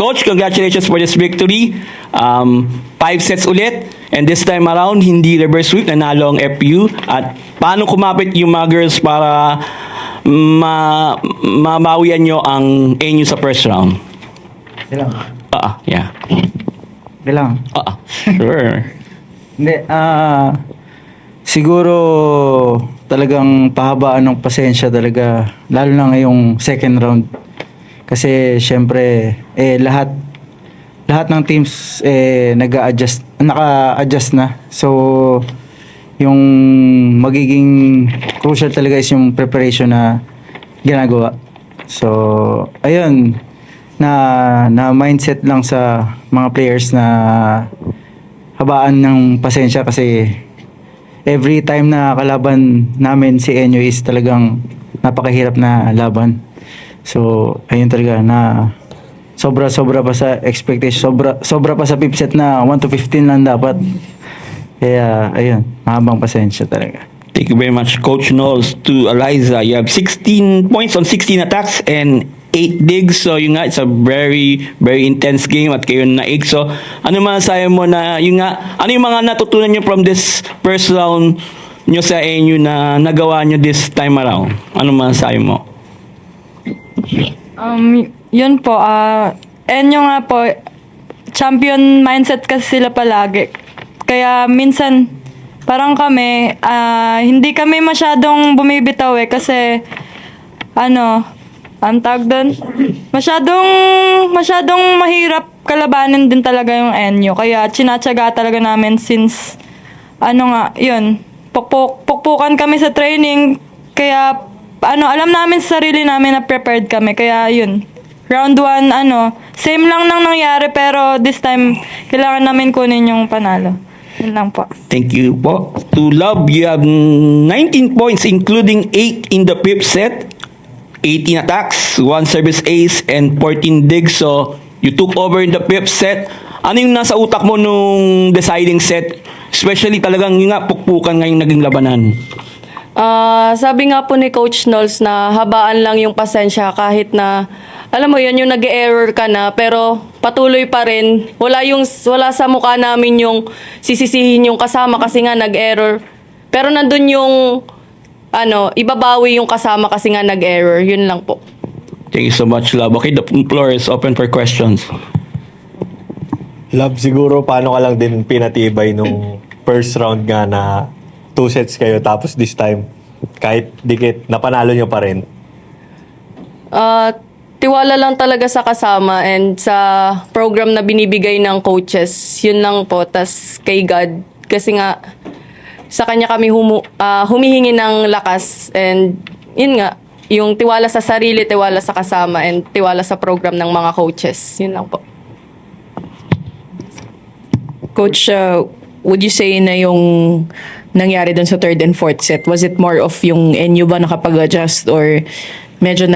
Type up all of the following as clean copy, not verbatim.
Coach, congratulations for this victory. 5 sets ulit. And this time around, hindi reverse sweep, nanalo ang FU. At paano kumapit yung mga girls para mabawian nyo ang NU sa first round? Bilang. Yeah. Bilang. Sure. Hindi, siguro talagang pahabaan ng pasensya talaga, lalo na ngayong second round. Kasi syempre, lahat ng teams naka-adjust na. So, yung magiging crucial talaga is yung preparation na ginagawa. So, ayun, na mindset lang sa mga players na habaan ng pasensya kasi every time na kalaban namin si NU is talagang napakahirap na laban. So, ayun talaga na sobra pa sa expectation, sobra pa sa fifth set na 1-15 lang dapat. Kaya, ayun, mahabang pasensya talaga. Thank you very much, Coach Knowles. To Eliza, you have 16 points on 16 attacks and 8 digs. So, yun nga, it's a very, very intense game at kayo naig. So, ano masasabi mo na, yun nga, ano yung mga natutunan nyo from this first round nyo sa NU na nagawa nyo this time around? Ano masasabi mo? Yun po, NU nga po, champion mindset kasi sila palagi. Kaya minsan, parang kami, hindi kami masyadong bumibitaw kasi, ang tawag doon, masyadong mahirap kalabanin din talaga yung NU. Kaya tsinatsaga talaga namin since, yun, pukpukan kami sa training. Kaya, alam namin sa sarili namin na prepared kami. Kaya, yun, round 1, same lang nang nangyari pero this time, kailangan namin kunin yung panalo. Yun lang po. Thank you po. To Love, you have 19 points including 8 in the fifth set. 18 attacks, 1 service ace, and 14 digs. So, you took over in the fifth set. Ano yung nasa utak mo nung deciding set? Especially talagang yung nga, pukpukan nga yung naging labanan. Sabi nga po ni Coach Knowles na habaan lang yung pasensya kahit na, alam mo yun, yung nag-error ka na, pero patuloy pa rin. Wala sa mukha namin yung sisisihin yung kasama kasi nga nag-error. Pero nandun yung, ibabawi yung kasama kasi nga nag-error. Yun lang po. Thank you so much, Love. Okay, the floor is open for questions. Love, siguro paano ka lang din pinatibay nung first round nga na 2 sets kayo tapos this time, kahit dikit, napanalo nyo pa rin? Tiwala lang talaga sa kasama and sa program na binibigay ng coaches. Yun lang po. Tas kay God. Kasi nga, sa kanya kami humihingi ng lakas. And yun nga, yung tiwala sa sarili, tiwala sa kasama, and tiwala sa program ng mga coaches. Yun lang po. Coach, would you say na yung nangyari dun sa third and fourth set, was it more of yung NU ba nakapag-adjust or medyo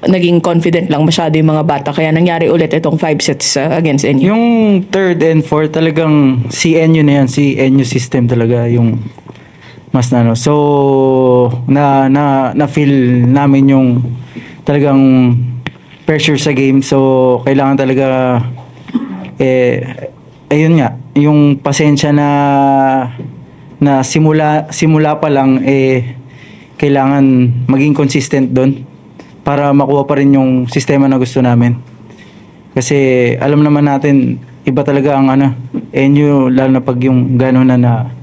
naging confident lang masyado yung mga bata kaya nangyari ulit itong 5 sets against NU? Yung third and fourth talagang si NU na yan, si NU system talaga yung mas So, na feel namin yung talagang pressure sa game. So, kailangan talaga ayun nga, yung pasensya na simula pa lang kailangan maging consistent doon para makuha pa rin yung sistema na gusto namin. Kasi alam naman natin iba talaga ang NU lalo na pag yung gano'n na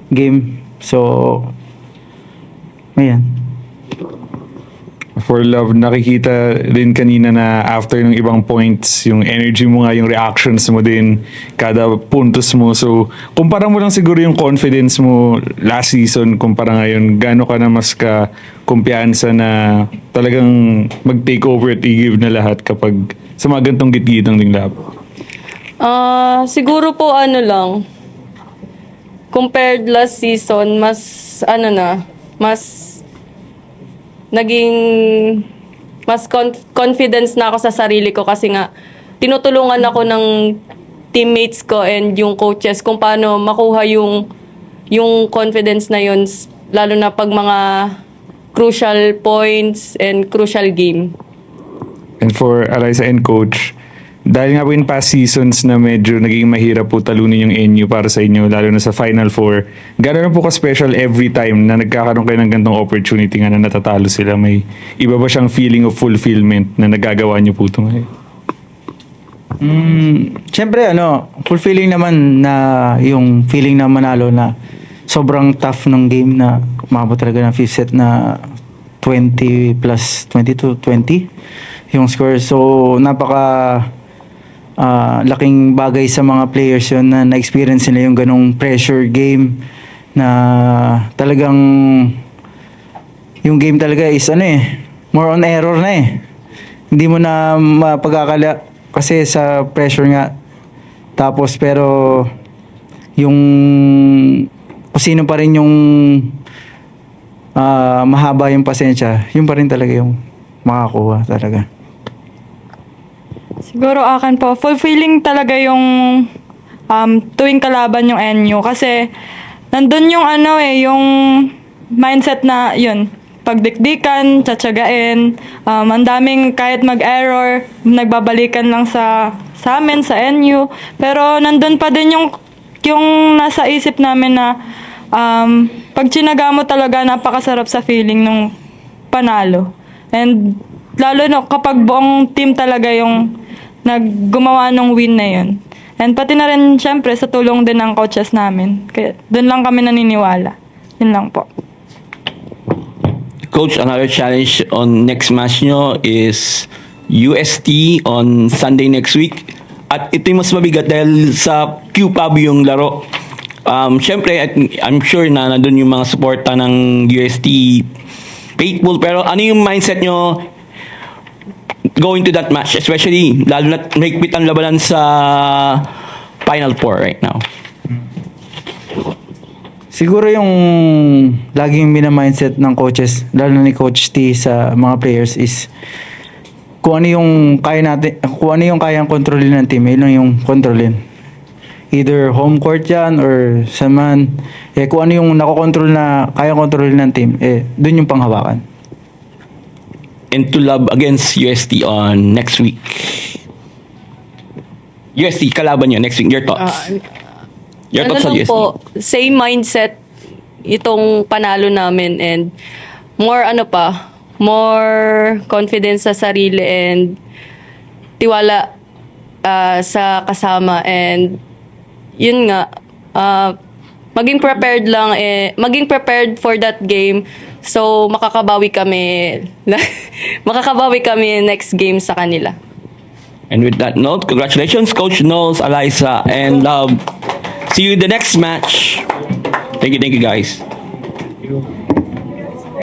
game. So ayan. For Love, nakikita din kanina na after ng ibang points, yung energy mo nga, yung reactions mo din, kada puntos mo. So, kumpara mo lang siguro yung confidence mo last season, kumpara ngayon, gaano ka na mas kumpiyansa na talagang mag-take over at i-give na lahat kapag sa mga gantong gitgitang ding lab? Siguro po lang, compared last season, mas naging mas confidence na ako sa sarili ko kasi nga tinutulungan ako ng teammates ko and yung coaches kung paano makuha yung confidence na yun, lalo na pag mga crucial points and crucial game. And for Eliza and Coach, Dahil nga po in past seasons na medyo naging mahirap po talunin yung NU para sa inyo, lalo na sa Final Four, gano'n po ka-special every time na nagkakaroon kayo ng ganitong opportunity nga na natatalo sila? May iba ba siyang feeling of fulfillment na nagagawa niyo po ito ngayon? Siyempre, fulfilling naman na yung feeling na manalo na sobrang tough ng game na umabot talaga ng fifth set na 20 plus 22, 20 yung score. So, napaka laking bagay sa mga players yun na na-experience nila yung ganong pressure game na talagang yung game talaga is more on error na eh. Hindi mo na mapagkakala kasi sa pressure nga. Tapos pero yung kung sino pa rin yung mahaba yung pasensya, yun pa rin talaga yung makakuha talaga. Siguro akin po, fulfilling talaga yung tuwing kalaban yung NU kasi nandun yung yung mindset na yun, pagdikdikan, tsatsagain, ang daming kahit mag-error, nagbabalikan lang sa amin, sa NU, pero nandun pa din yung nasa isip namin na pag tsinaga mo talaga, napakasarap sa feeling nung panalo. And lalo no, kapag buong team talaga yung naggumawa ng win na yun. And pati na rin, syempre, sa tulong din ng coaches namin. Kaya doon lang kami naniniwala. Yun lang po. Coach, another challenge on next match nyo is UST on Sunday next week. At ito yung mas mabigat dahil sa QPAB yung laro. Siyempre, I'm sure na nandun yung mga suporta ng UST faithful. Pero ano yung mindset nyo going to that match? Especially, lalo na mahigpit ang labanan sa Final Four right now. Siguro yung laging mina-mindset ng coaches, lalo na ni Coach T sa mga players is kung ano yung kaya natin, kung ano yung kayang kontrolin ng team, yun lang yung kontrolin. Either home court yan or saan man. Kung ano yung nakokontrol na kayang kontrolin ng team, dun yung panghawakan. And to love against UST on next week. UST, kalaban nyo next week. Your thoughts? Your thoughts on lang UST? po, same mindset itong panalo namin and more more confidence sa sarili and tiwala sa kasama and yun nga, maging prepared lang maging prepared for that game so makakabawi kami next game sa kanila. And with that note, congratulations, Coach Knowles, Eliza, and Love. See you in the next match. Thank you, guys.